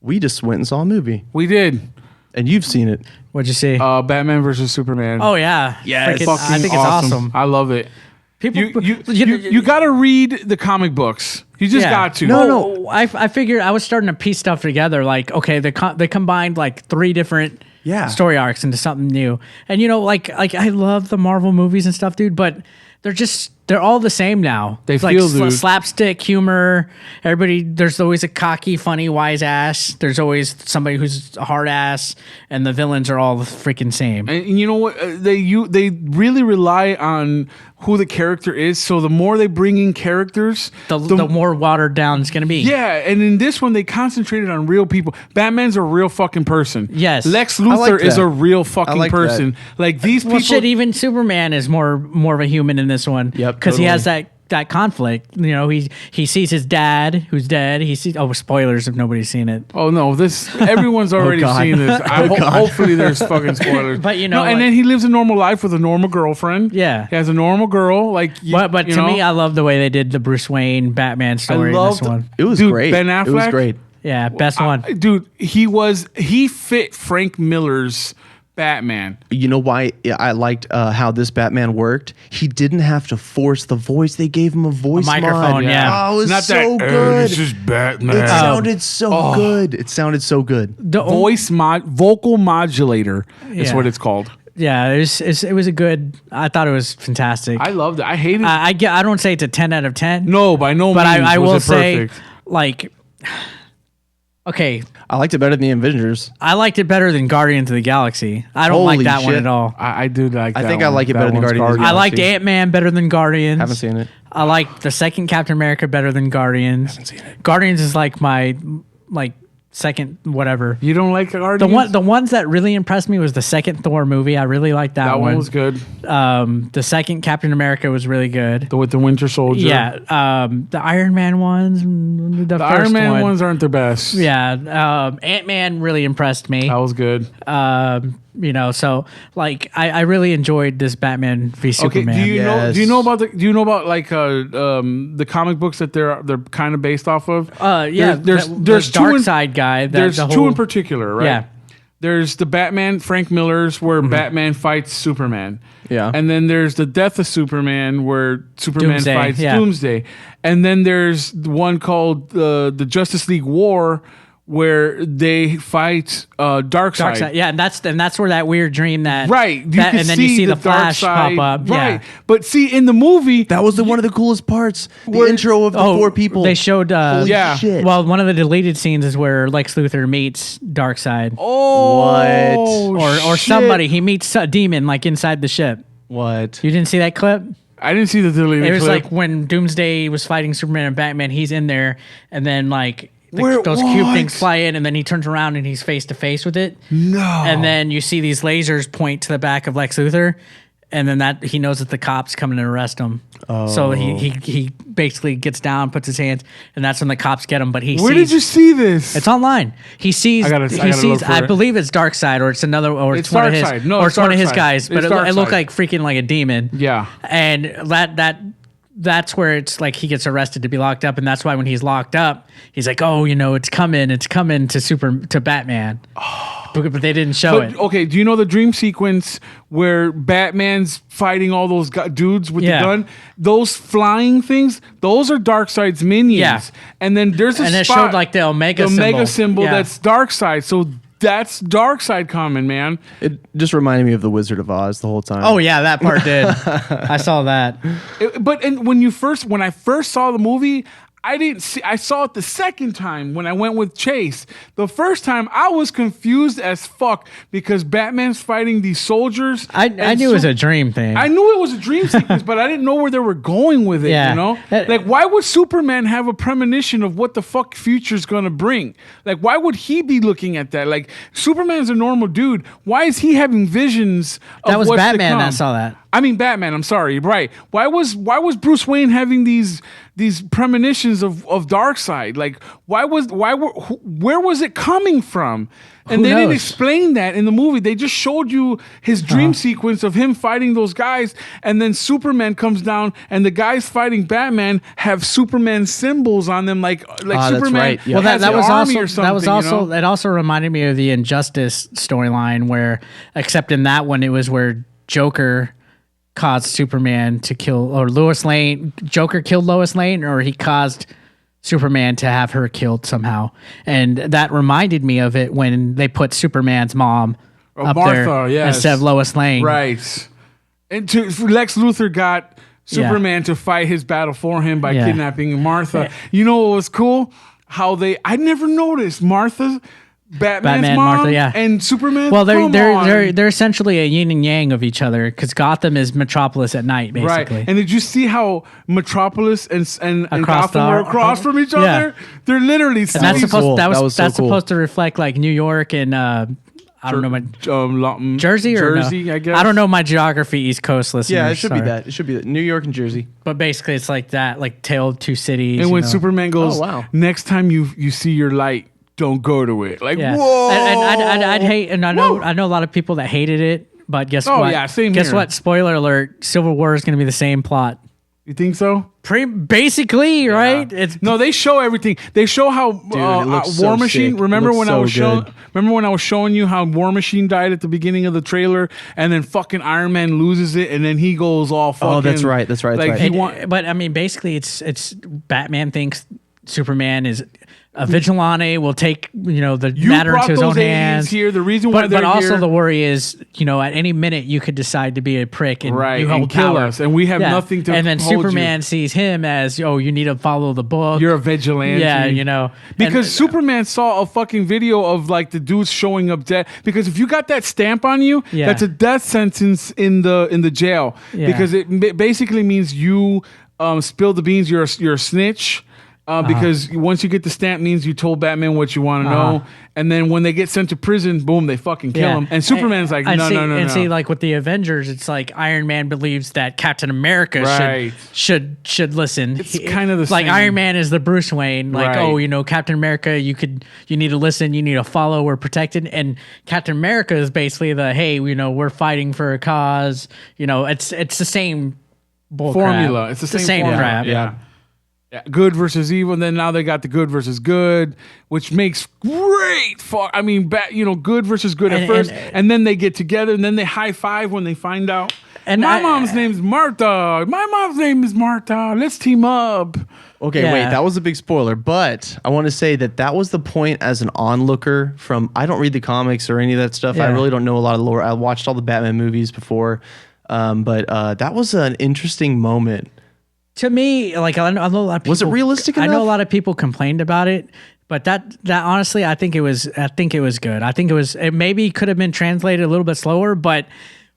We just went and saw a movie. We did. And you've seen it. What'd you see? Batman versus Superman. Oh yeah, yeah. I think it's awesome. I love it. People, you got to read the comic books. You just got to. No. I figured I was starting to piece stuff together. Like, okay, they combined like 3 different story arcs into something new. And like I love the Marvel movies and stuff, dude. But they're all the same now. They it's feel like slapstick humor. Everybody, there's always a cocky, funny, wise ass. There's always somebody who's a hard ass, and the villains are all the freaking same. And you know what? They really rely on who the character is. So the more they bring in characters, the more watered down it's gonna be. Yeah, and in this one they concentrated on real people. Batman's a real fucking person. Yes, Lex Luthor is a real fucking person. That. Like these people. Shit, even Superman is more of a human in this one. Yep, because he has that conflict. He sees his dad who's dead. He sees spoilers if nobody's seen it. Oh no, everyone's already seen this. Hopefully there's fucking spoilers. But and then he lives a normal life with a normal girlfriend. Yeah, he has a normal girl. But to me, I love the way they did the Bruce Wayne Batman story in this one. It was great. Ben Affleck, it was great. Yeah, best one. Dude, he fit Frank Miller's Batman. You know why I liked how this Batman worked? He didn't have to force the voice. They gave him a voice microphone. Yeah. Oh, it was Not so that, good. This is Batman. It sounded so good. It sounded so good. The vocal modulator is what it's called. Yeah, it was a good. I thought it was fantastic. I loved it. I hated it. I don't say it's a 10 out of 10. No, by no means. But I will say, perfect. Okay. I liked it better than the Avengers. I liked it better than Guardians of the Galaxy. I don't like that one at all. I do like that. I think I like it better than Guardians of the I Galaxy. liked Ant-Man better than Guardians. Haven't seen it. I liked the second Captain America better than Guardians. Haven't seen it. Guardians is like my second whatever. You don't like Guardians? The ones that really impressed me was the second Thor movie. I really liked that one. That one was good. The second Captain America was really good. With the Winter Soldier. Yeah. The Iron Man ones. The first Iron Man one. ones aren't their best. Yeah. Ant-Man really impressed me. That was good. So I really enjoyed this Batman v Superman. Okay, do you know about the comic books that they're kind of based off of? There's the Dark Side guy. There's two in particular, right? Yeah. There's the Batman Frank Miller's where Batman fights Superman. Yeah. And then there's the Death of Superman where Superman Doomsday, fights Doomsday. And then there's one called the Justice League War where they fight Darkseid. Yeah, and that's where that weird dream and then you see the Flash pop up. Right. Yeah. But see, in the movie, that was one of the coolest parts. The intro of the 4 people. They showed Holy shit. Well, one of the deleted scenes is where Lex Luthor meets Darkseid. Oh, what? Or somebody. He meets a demon inside the ship. What? You didn't see that clip? I didn't see the deleted clip. It was like when Doomsday was fighting Superman and Batman, he's in there, and then those cube things fly in, and then he turns around and he's face to face with it. No. And then you see these lasers point to the back of Lex Luthor, and then he knows that the cops coming to arrest him. Oh. So he basically gets down, puts his hands, and that's when the cops get him. But where did you see this? It's online. He sees. I believe it's Darkseid, or it's another, or it's one of his, or it's one of his guys. But it looked like freaking like a demon. Yeah. And that's where it's like he gets arrested to be locked up, and that's why when he's locked up, he's like, "Oh, it's coming to Batman." Oh. But they didn't show it. Okay, do you know the dream sequence where Batman's fighting all those dudes with the gun? Those flying things, those are Darkseid's minions. Yeah. And then there's it showed like the Omega symbol that's Darkseid. So that's Darkseid coming, man. It just reminded me of the Wizard of Oz the whole time. Oh yeah, that part did. I saw that. When I first saw the movie, I saw it the second time when I went with Chase. The first time I was confused as fuck because Batman's fighting these soldiers. I knew it was a dream thing. I knew it was a dream sequence, but I didn't know where they were going with it, Like, why would Superman have a premonition of what the fuck future's gonna bring? Like, why would he be looking at that? Like, Superman's a normal dude. Why is he having visions of what's That was Batman to come? that saw that. I mean Batman. I'm sorry. Right? Why was Bruce Wayne having these premonitions of Darkseid? Like where was it coming from? And they didn't explain that in the movie. They just showed you his dream sequence of him fighting those guys, and then Superman comes down, and the guys fighting Batman have Superman symbols on them, like Superman. That's right. Well, has that an was army also or something, it also reminded me of the Injustice storyline, where except in that one it was where Joker caused Superman to kill, or Lois Lane. Joker killed Lois Lane, or he caused Superman to have her killed somehow. And that reminded me of it when they put Superman's mom up Martha, there instead of Lois Lane. Right. And Lex Luthor got Superman to fight his battle for him by kidnapping Martha. Yeah. You know what was cool? How I never noticed Martha, Batman, mom, Martha, and Superman. Well, they're essentially a yin and yang of each other, because Gotham is Metropolis at night, basically. Right. And did you see how Metropolis and Across Gotham were across from each other? They're literally. And that's supposed so cool. supposed to reflect like New York and I don't know, my Jersey, I guess. I don't know my geography, East Coast listeners. Yeah, it should be that. It should be that. New York and Jersey. But basically, it's like that, like Tale of Two Cities. And when Superman goes, "Oh, wow. next time you see your light, don't go to it." Like, whoa. And I'd hate, and I know a lot of people that hated it, but guess what? Yeah, same Guess here. what? Spoiler alert: Civil War is going to be the same plot. You think so? Basically, right? No, they show everything. They show how War Machine. Sick. Remember when I was good. showing you how War Machine died at the beginning of the trailer, and then fucking Iron Man loses it, and then he goes all fucking. Oh, that's right. Like but I mean, basically, it's Batman thinks Superman is a vigilante, will take the matter into his own hands. Here, the reason why but also the worry is, at any minute you could decide to be a prick and you hold kill power. us, and we have nothing to. And then hold Superman sees him as, you need to follow the book. You're a vigilante. Yeah, because Superman saw a fucking video of like the dudes showing up dead. Because if you got that stamp on you, that's a death sentence in the jail. Yeah. Because it basically means you spilled the beans. You're a snitch. Because once you get the stamp, means you told Batman what you want to know, and then when they get sent to prison, boom, they fucking kill him. And Superman's like, no. And see, like with the Avengers, it's like Iron Man believes that Captain America should listen. It's kind of the like same. Iron Man is the Bruce Wayne. Like, Captain America, you need to listen, you need to follow, we're protected. And Captain America is basically the, hey, we're fighting for a cause. It's the same formula. Crap. It's the same formula. Crap. Yeah. Good versus evil, and then now they got the good versus good, which makes great good versus good at first, and then they get together, and then they high five when they find out. And my mom's name's Martha. My mom's name is Martha. Let's team up. Okay, wait, that was a big spoiler, but I want to say that was the point as an onlooker from, I don't read the comics or any of that stuff. I really don't know a lot of lore. I watched all the Batman movies before, but that was an interesting moment. To me, like I know a lot of people, was it realistic enough? I know a lot of people complained about it, but that honestly, I think it was good. I think it maybe could have been translated a little bit slower, but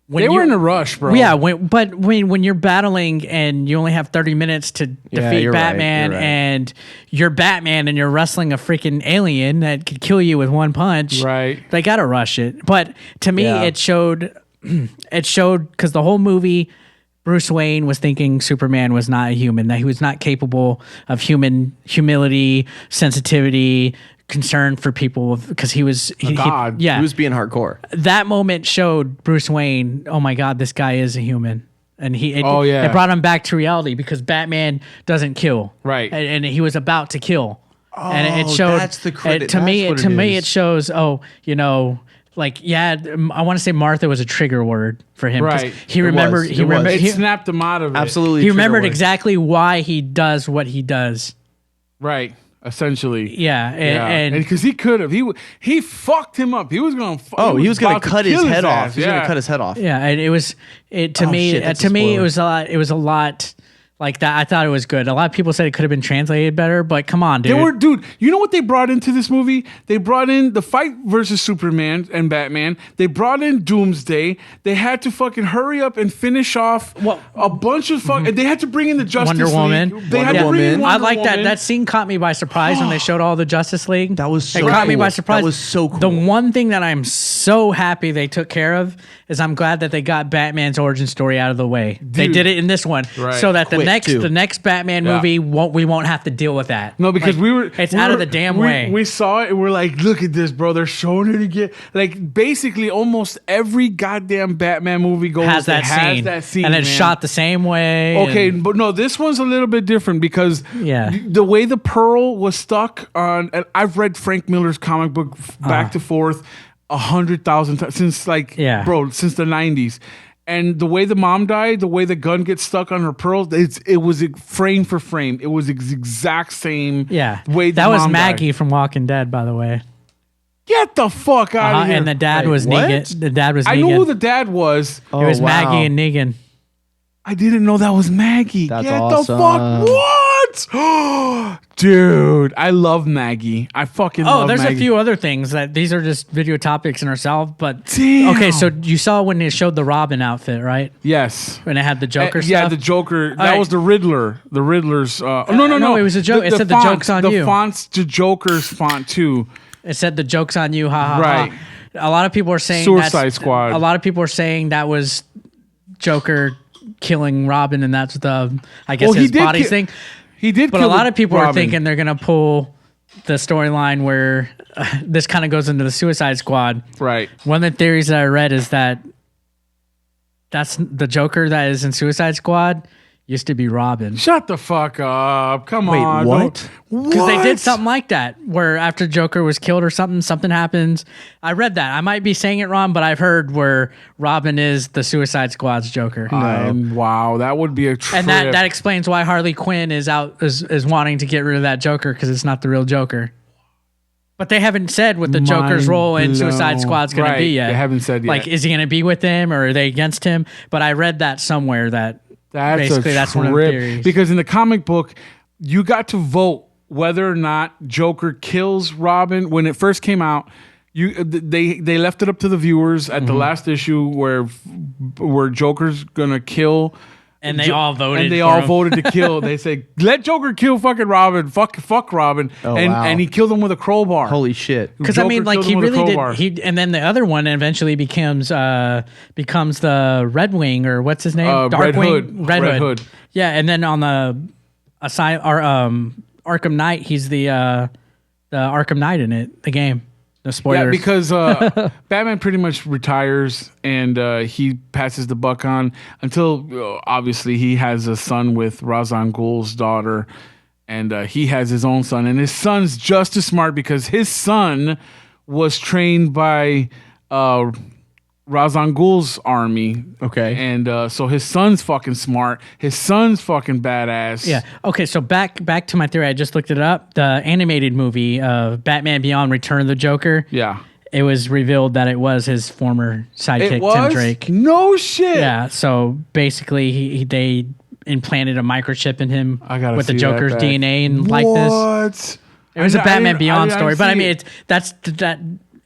when they were in a rush, bro. Yeah, when you're battling and you only have 30 minutes to defeat Batman, and you're Batman and you're wrestling a freaking alien that could kill you with one punch, right? They gotta rush it. But to me, it showed because the whole movie, Bruce Wayne was thinking Superman was not a human, that he was not capable of human humility, sensitivity, concern for people, because he was God. He was being hardcore. That moment showed Bruce Wayne, oh my God, this guy is a human. And it brought him back to reality, because Batman doesn't kill. Right. And he was about to kill. Oh, and it showed, that's the credit. To me, it shows, I want to say Martha was a trigger word for him. Right. He remembered. It snapped him out of it. Absolutely. He remembered exactly why he does what he does. Right. Essentially. Yeah. And because he could have. He fucked him up. He was going to. He was going to cut his head off. He was going to cut his head off. Yeah. And it was. To me, it was a lot. It was a lot. Like that, I thought it was good. A lot of people said it could have been translated better, but come on, dude. You know what they brought into this movie? They brought in the fight versus Superman and Batman. They brought in Doomsday. They had to fucking hurry up and finish off a bunch of fucking. They had to bring in the Justice Wonder Woman. League. They had to bring in Wonder I like that. Woman. That scene caught me by surprise when they showed all the Justice League. That was so It caught me cool. by surprise. That was so cool. The one thing that I'm so happy they took care of is I'm glad that they got Batman's origin story out of the way. They did it in this one, so that the next Batman movie we won't have to deal with that. No, because it's out of the damn way. We saw it and we're like, look at this, bro. They're showing it again. Like basically, almost every goddamn Batman movie has that scene, and it's shot the same way. Okay, but no, this one's a little bit different because the way the Pearl was stuck on. And I've read Frank Miller's comic book back to forth 100,000 times since since the 90s. And the way the mom died, the way the gun gets stuck on her pearl, it was frame for frame. It was the exact same way that was Maggie died. From Walking Dead, by the way. Get the fuck out of here. And the dad was Negan. The dad was Negan. I knew who the dad was. It was Maggie and Negan. I didn't know that was Maggie. That's Get awesome. the fuck. What? Dude, I love Maggie. I fucking love Maggie. Oh, there's a few other things that these are just video topics in ourselves, but damn. Okay, so you saw when they showed the Robin outfit, right? Yes. When it had the Joker stuff? Yeah, the Joker. That was the Riddler. The Riddler's no, it was a joke. It said the joke's on you. The font's the Joker's font too. It said the joke's on you, ha ha. Right. Ha. A lot of people are saying Suicide Squad. A lot of people are saying that was Joker killing Robin, and that's his body thing. He did, but a lot of people are thinking they're gonna pull the storyline where this kind of goes into the Suicide Squad. Right. One of the theories that I read is that's the Joker that is in Suicide Squad used to be Robin. Shut the fuck up! Come on. What? Because they did something like that, where after Joker was killed or something happens. I read that. I might be saying it wrong, but I've heard where Robin is the Suicide Squad's Joker. Wow, that would be a trip. And that explains why Harley Quinn is wanting to get rid of that Joker, because it's not the real Joker. But they haven't said what the Joker's role in Suicide Squad's going to be yet. They haven't said yet. Like, is he going to be with them, or are they against him? But I read that somewhere that that's one of the theories. Because in the comic book, you got to vote whether or not Joker kills Robin. When it first came out, they left it up to the viewers at the last issue where Joker's gonna kill. And they all voted. And they all voted to kill. They say, let Joker kill fucking Robin. Fuck Robin. And he killed him with a crowbar. Holy shit. Because I mean, like, he really did. And then the other one eventually becomes the Red Wing, or what's his name? Darkwing. Red Hood. Yeah, and then on the Arkham Knight, he's the Arkham Knight in it, the game. No spoilers. Yeah, because Batman pretty much retires, and he passes the buck on until obviously he has a son with Ra's al Ghul's daughter, and he has his own son, and his son's just as smart because his son was trained by Ra's al Ghul's army. Okay. And so his son's fucking smart. His son's fucking badass. Yeah. Okay, so back to my theory. I just looked it up. The animated movie of Batman Beyond Return of the Joker. Yeah. It was revealed that it was his former sidekick, Tim Drake. No shit. Yeah, so basically they implanted a microchip in him with the Joker's DNA and like this. It was a Batman Beyond story. But I mean,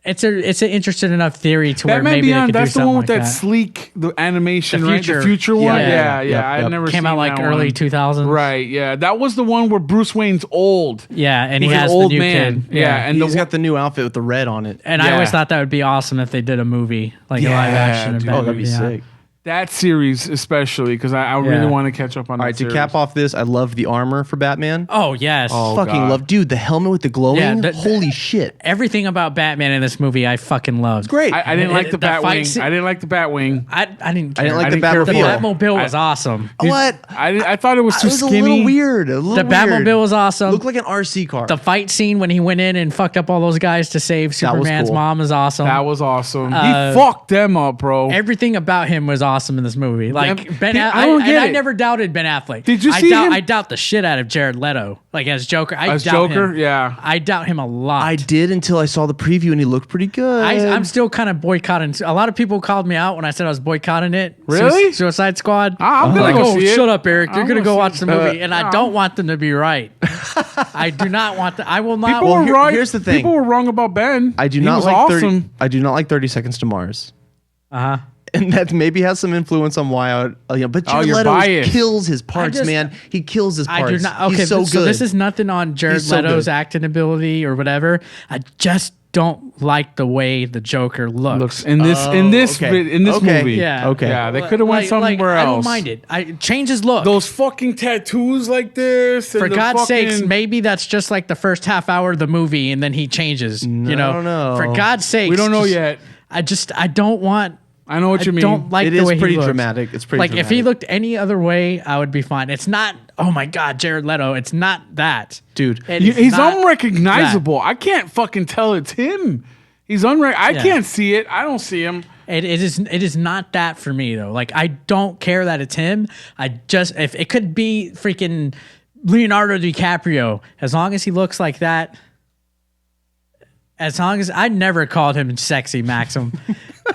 it's an interesting enough theory to Batman where maybe Beyond, they could that's do the something one with like that sleek the animation, the future. Right? The future one. Yeah. I never came out like early 2000s. Right. Yeah, that was the one where Bruce Wayne's old. Yeah, and he has an old the new man. Kid. Yeah, and he's got the new outfit with the red on it. And I always thought that would be awesome if they did a movie, like a live action. Dude, that'd be sick. That series especially, because I really want to catch up on that. All right, to cap off this, I love the armor for Batman. Oh, yes. Fucking love. Dude, the helmet with the glowing. Holy shit. Everything about Batman in this movie I fucking loved. It's great. I didn't like the Batwing. I didn't like the Batwing. I didn't care. I didn't like the Batmobile. The Batmobile was awesome. What? I thought it was too skinny. A little weird. The Batmobile was awesome. Looked like an RC car. The fight scene when he went in and fucked up all those guys to save Superman's mom is awesome. That was awesome. He fucked them up, bro. Everything about him was awesome in this movie. Like Ben, I never doubted Ben Affleck. Did you see him? I doubt the shit out of Jared Leto, like as Joker. As Joker, yeah. I doubt him a lot. I did until I saw the preview and he looked pretty good. I'm still kind of boycotting. A lot of people called me out when I said I was boycotting it. Really? Suicide Squad. I'm gonna go see it. Shut up, Eric. You're gonna go watch the movie, and I don't want them to be right. I do not want I will not. People were right. Here's the thing. People were wrong about Ben. I do not like awesome. I do not like 30 Seconds to Mars. And that maybe has some influence on why but Jared Leto kills his parts, man. He kills his parts. I do not. Okay, he's so good. So this is nothing on Jared Leto's acting ability or whatever. I just don't like the way the Joker looks. in this movie. Yeah. Okay. Yeah, they could have went somewhere else. I don't mind it. Change his look. Those fucking tattoos like this. For God's sakes, maybe that's just like the first half hour of the movie, and then he changes. No. For God's sakes, we don't know yet. I don't want. I know what you mean. I don't like it the way is pretty he looks. dramatic. It's pretty like dramatic. if he looked any other way, I would be fine. It's not. Oh my God, Jared Leto. It's not that, dude. He's unrecognizable. I can't fucking tell it's him. He's I can't see it. I don't see him. It is not that for me though. Like I don't care that it's him. If it could be freaking Leonardo DiCaprio, as long as he looks like that. As long as I never called him sexy, Maxim.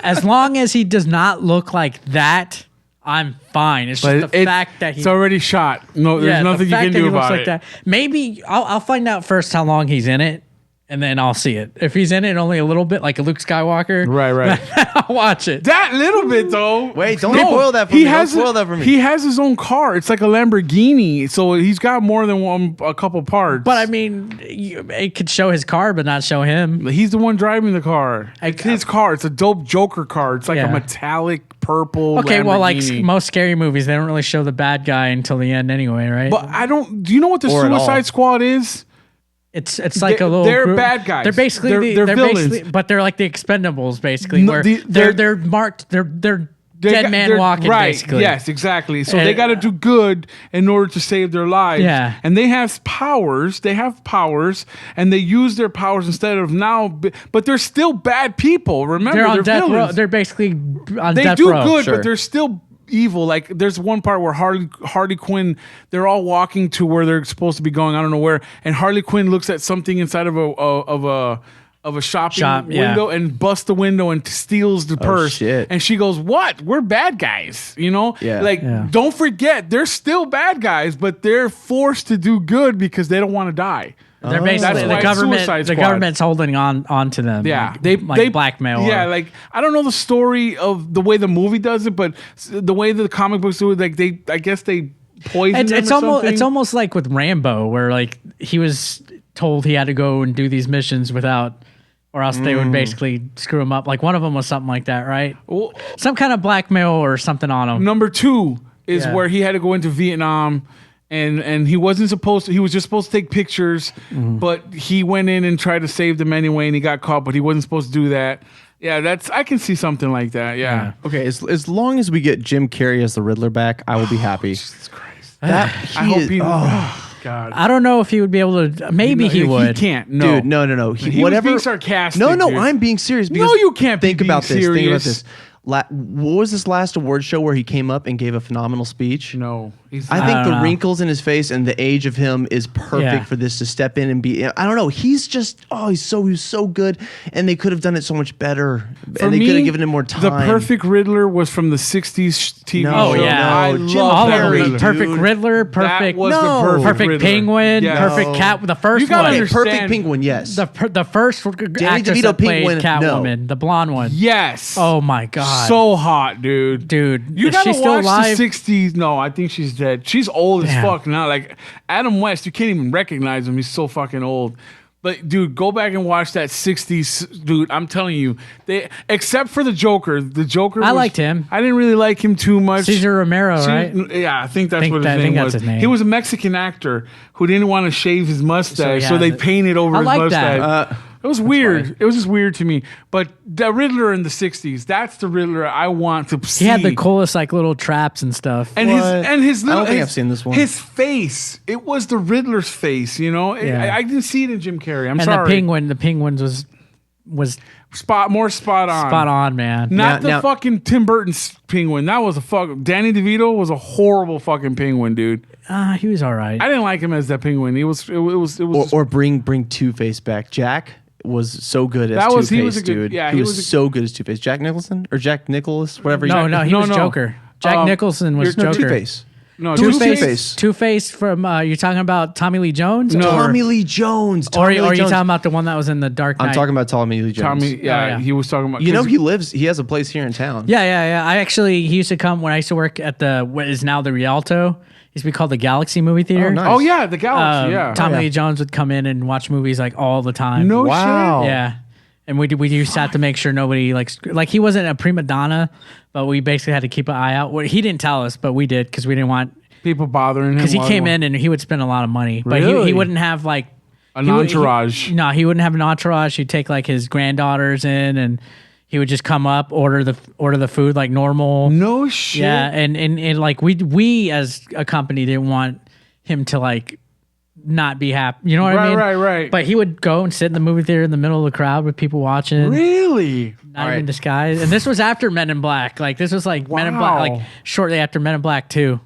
As long as he does not look like that, I'm fine. It's just the fact that it's already shot. No, there's nothing you can do about it. That. Maybe I'll find out first how long he's in it, and then I'll see it. If he's in it only a little bit, like a Luke Skywalker, right, I'll watch it. That little bit though. Wait, don't spoil that for me. Don't spoil that for me. He has his own car. It's like a Lamborghini, so he's got more than a couple parts. But I mean, it could show his car, but not show him. He's the one driving the car. It's his car. It's a dope Joker car. It's like a metallic purple. Okay, well, like Lamborghini. most scary movies, they don't really show the bad guy until the end anyway, right? But do you know what the Suicide Squad is? It's like a little. They're group. bad guys. They're basically they're villains, but they're like the Expendables, basically. No, where they're marked. They're dead man walking, right, basically. Yes, exactly. So they got to do good in order to save their lives. Yeah. And they have powers. And they use their powers instead of now. But they're still bad people. Remember, they're on death row. villains. They're basically on They death do row. good, Sure. but they're still evil. Like there's one part where Harley Quinn, they're all walking to where they're supposed to be going. I don't know where. And Harley Quinn looks at something inside of a shopping window and busts the window and steals the purse. Shit. And she goes, "What? We're bad guys." Don't forget, they're still bad guys, but they're forced to do good because they don't want to die. They're basically the government. The government's holding on to them. Yeah, they blackmail. Yeah, like I don't know the story of the way the movie does it, but the way the comic books do it, like I guess they poison them or something. It's almost like with Rambo, where like he was told he had to go and do these missions without, or else they would basically screw him up. Like one of them was something like that, right? Well, some kind of blackmail or something on him. Number 2 is where he had to go into Vietnam. And he wasn't supposed to. He was just supposed to take pictures, but he went in and tried to save them anyway, and he got caught. But he wasn't supposed to do that. Yeah, I can see something like that. Yeah. Okay, as long as we get Jim Carrey as the Riddler back, I will be happy. Jesus Christ. I hope he. Oh God. I don't know if he would be able to. Maybe he would. He can't. No. Dude, no. He was being sarcastic. No, dude. I'm being serious. Because No, you can't think be about being this. serious. Think about this. What was this last award show where he came up and gave a phenomenal speech? No. I think the wrinkles in his face and the age of him is perfect for this to step in and be. I don't know. He's just he's so good, and they could have done it so much better, and they could have given him more time. The perfect Riddler was from the '60s TV show. I Jim love that Carrey, Riddler. Perfect Riddler, perfect. That was the perfect Riddler. Penguin, perfect cat. The first You gotta one. understand. Perfect Penguin, yes. The first actress DeVito that played Penguin, Catwoman, the blonde one. Yes. Oh my God. So hot, dude. You is gotta she still watch alive? the '60s. No, I think she's dead. She's old as fuck now. Like Adam West, you can't even recognize him. He's so fucking old. But dude, go back and watch that '60s. Dude, I'm telling you, except for the Joker. The Joker. I liked him. I didn't really like him too much. Cesar Romero, right? Yeah, I think that's what his name was. He was a Mexican actor who didn't want to shave his mustache, so they painted over his mustache. That. It was weird. Fine. It was just weird to me. But the Riddler in the '60s, that's the Riddler I want to see. He had the coolest like little traps and stuff. And his little, I don't think I've seen this one. His face, it was the Riddler's face. You know, I didn't see it in Jim Carrey. I'm sorry. And the Penguins was more spot on. Spot on, man. Not the fucking Tim Burton's Penguin. That was a Danny DeVito was a horrible fucking Penguin, dude. He was all right. I didn't like him as that Penguin. It was. Or bring Two-Face back. Jack was so good as Two-Face, dude. Yeah, he was so good as Two-Face. Jack Nicholson or Jack Nicholas, whatever. He was Joker. Jack Nicholson was Joker. Two-Face. No, Two-Face. Two-Face from you're talking about Tommy Lee Jones? No. Tommy Lee Jones. Or are you talking about the one that was in the Dark Knight? I'm talking about Tommy Lee Jones. He was talking about. He has a place here in town. Yeah. He used to come when I used to work at what is now the Rialto. Used to be called the Galaxy Movie Theater. Oh, nice. Oh yeah, the Galaxy. Tommy Lee Jones would come in and watch movies like all the time. No shit. Yeah. And we used to have to make sure nobody like he wasn't a prima donna, but we basically had to keep an eye out. Well, he didn't tell us, but we did because we didn't want people bothering him. Because he came in and he would spend a lot of money, but he wouldn't have like an entourage. No, he wouldn't have an entourage. He'd take like his granddaughters in, and he would just come up, order the food like normal. No shit. Yeah, and like we as a company didn't want him to like not be happy. You know what I mean? Right. But he would go and sit in the movie theater in the middle of the crowd with people watching. Really? Not even disguised. And this was after Men in Black. Like this was like Men in Black, like shortly after Men in Black 2.